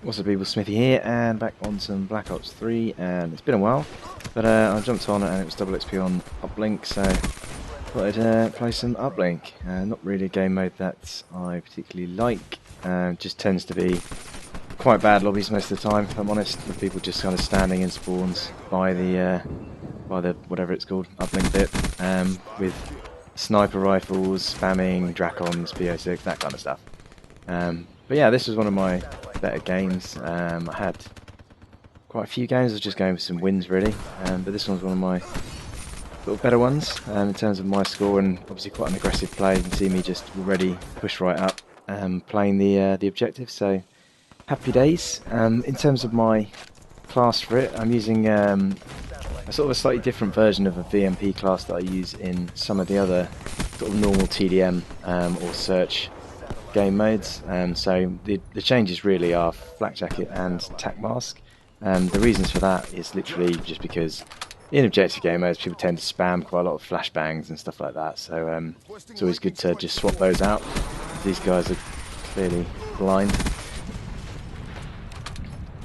What's up people, Smffy here, and back on some Black Ops 3, and it's been a while, but I jumped on and it was double XP on Uplink, so thought I'd play some Uplink. Not really a game mode that I particularly like, just tends to be quite bad lobbies most of the time, if I'm honest, with people just kind of standing in spawns by the whatever it's called, Uplink bit, with sniper rifles, spamming, Dracons, PO6, that kind of stuff. But yeah, this was one of my better games. I had quite a few games, I was just going for some wins really, but this one's one of my little better ones in terms of my score, and obviously quite an aggressive play. You can see me just already push right up, playing the objective, so happy days. In terms of my class for it, I'm using a sort of a slightly different version of a VMP class that I use in some of the other sort of normal TDM or search game modes. So the changes really are Flak Jacket and Tac Mask. The reasons for that is literally just because in objective game modes people tend to spam quite a lot of flashbangs and stuff like that, so it's always good to just swap those out. These guys are clearly blind.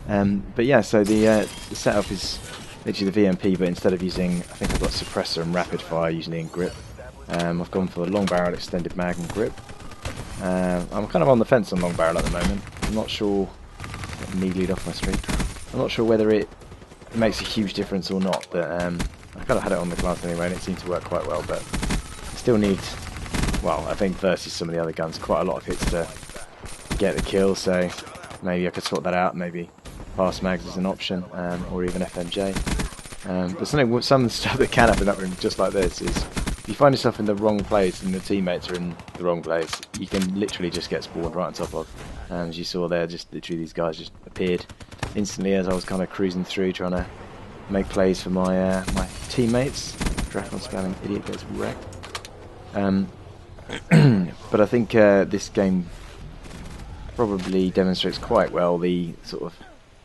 But yeah, so the setup is literally the VMP, but instead of using, I think I've got suppressor and rapid fire usually in grip. I've gone for the long barrel, extended mag and grip. I'm kind of on the fence on long barrel at the moment. I'm not sure. Knee lead off my streak. I'm not sure whether it makes a huge difference or not, but I kind of had it on the class anyway, and it seemed to work quite well. But I still need, well, I think versus some of the other guns, quite a lot of hits to get the kill. So maybe I could sort that out. Maybe fast mags is an option, or even FMJ. But some stuff that can happen up in just like this is, if you find yourself in the wrong place and the teammates are in the wrong place, you can literally just get spawned right on top of. As you saw there, just literally these guys just appeared instantly as I was kind of cruising through trying to make plays for my my teammates. Dracon spamming idiot gets wrecked. But I think this game probably demonstrates quite well the sort of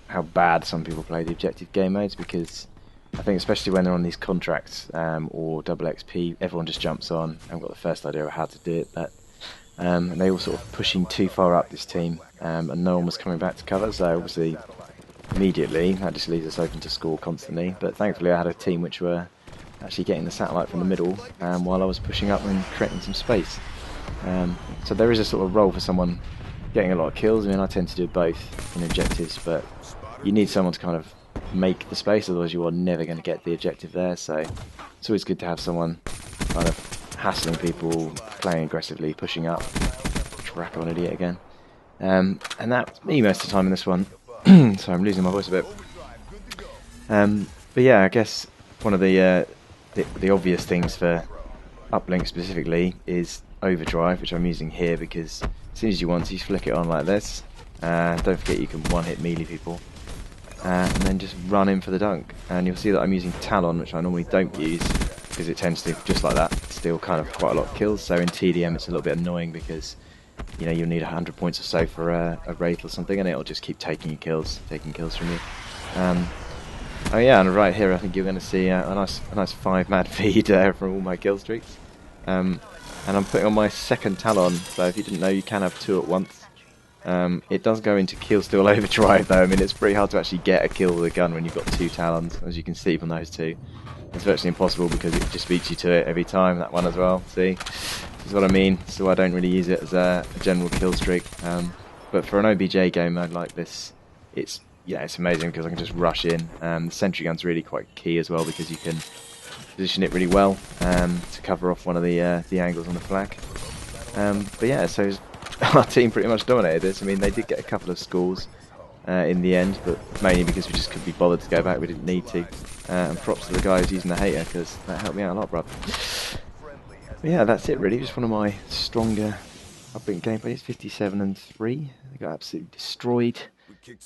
how bad some people play the objective game modes, because I think especially when they're on these contracts or double XP, everyone just jumps on. I haven't got the first idea of how to do it, but and they were sort of pushing too far up this team, and no one was coming back to cover, so obviously immediately that just leaves us open to score constantly. But thankfully I had a team which were actually getting the satellite from the middle while I was pushing up and creating some space. So there is a sort of role for someone getting a lot of kills. I mean, I tend to do both in objectives, but you need someone to kind of make the space, otherwise you are never going to get the objective there. So it's always good to have someone kind of hassling people, playing aggressively, pushing up. Track on idiot again. And that's me most of the time in this one. So I'm losing my voice a bit. But yeah, I guess one of the obvious things for Uplink specifically is Overdrive, which I'm using here because as soon as you want to, you flick it on like this. Don't forget you can one-hit melee people. And then just run in for the dunk. And you'll see that I'm using Talon, which I normally don't use, because it tends to, just like that, steal kind of quite a lot of kills. So in TDM it's a little bit annoying because, you know, you'll need 100 points or so for a Wraith or something, and it'll just keep taking kills from you. Oh yeah, and right here I think you're going to see a nice 5-man feed from all my kill streaks. And I'm putting on my second Talon, so if you didn't know, you can have two at once. It does go into kill steal overdrive though. I mean, it's pretty hard to actually get a kill with a gun when you've got two Talons, as you can see from those two. It's virtually impossible because it just beats you to it every time, that one as well, see? This is what I mean, so I don't really use it as a general kill streak. But for an OBJ game mode like this, it's amazing because I can just rush in. The Sentry gun's really quite key as well because you can position it really well to cover off one of the angles on the Flack. But yeah, so our team pretty much dominated this. I mean, they did get a couple of scores in the end, but mainly because we just couldn't be bothered to go back, we didn't need to. And props to the guy who's using the hater, because that helped me out a lot, bruv. But yeah, that's it really, just one of my stronger Uplink gameplays, 57-3. I got absolutely destroyed.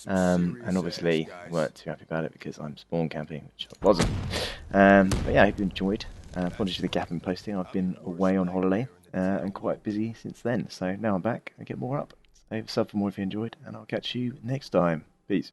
And obviously weren't too happy about it because I'm spawn camping, which I wasn't. But yeah, I hope you enjoyed. Apologies for the gap in posting, I've been away on holiday and quite busy since then, so now I'm back and get more up. Save a sub for more if you enjoyed, and I'll catch you next time. Peace.